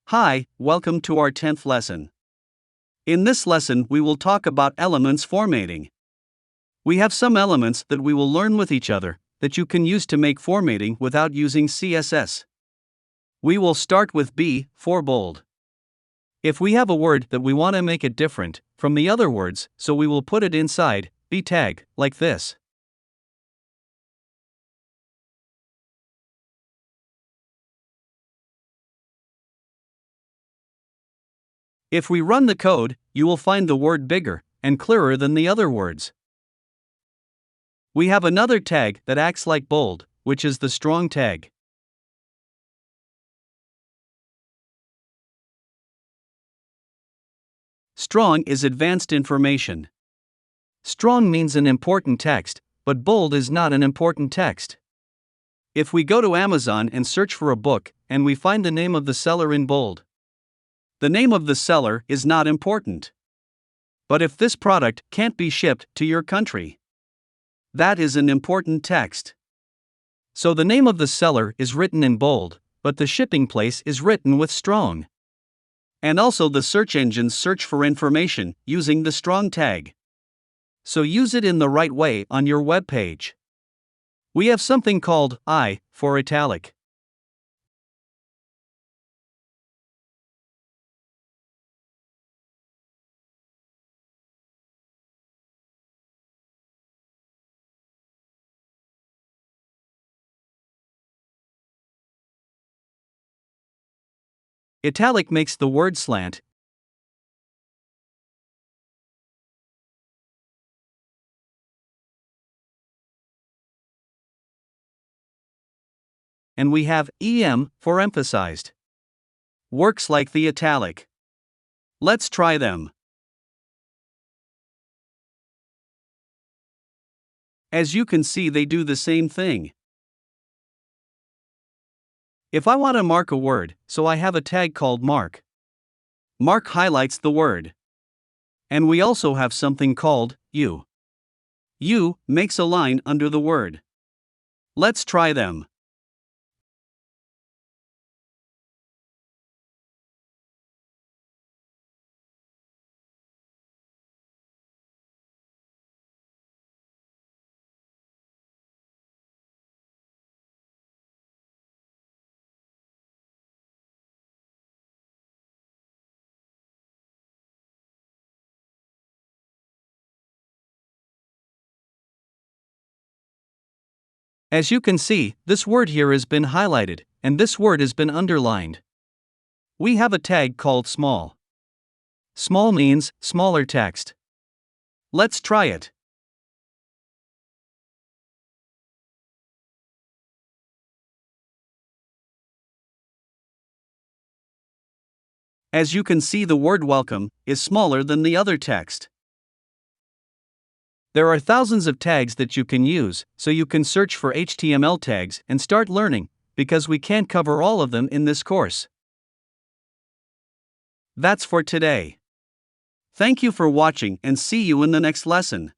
Hi, welcome to our 10th lesson. In this lesson, we will talk about elements formatting. We have some elements that we will learn with each other that you can use to make formatting without using CSS. We will start with B for bold. If we have a word that we want to make it different from the other words, so we will put it inside B tag, like this. If we run the code, you will find the word bigger and clearer than the other words. We have another tag that acts like bold, which is the strong tag. Strong is advanced information. Strong means an important text, but bold is not an important text. If we go to Amazon and search for a book, and we find the name of the seller in bold, the name of the seller is not important. But if this product can't be shipped to your country, that is an important text. So the name of the seller is written in bold, but the shipping place is written with strong. And also the search engines search for information using the strong tag. So use it in the right way on your web page. We have something called I for italic. Italic makes the word slant. And we have EM for emphasized. Works like the italic. Let's try them. As you can see, they do the same thing. If I want to mark a word, so I have a tag called mark. Mark highlights the word. And we also have something called U. U makes a line under the word. Let's try them. As you can see, this word here has been highlighted, and this word has been underlined. We have a tag called small. Small means smaller text. Let's try it. As you can see, the word welcome is smaller than the other text. There are thousands of tags that you can use, so you can search for HTML tags and start learning, because we can't cover all of them in this course. That's for today. Thank you for watching and see you in the next lesson.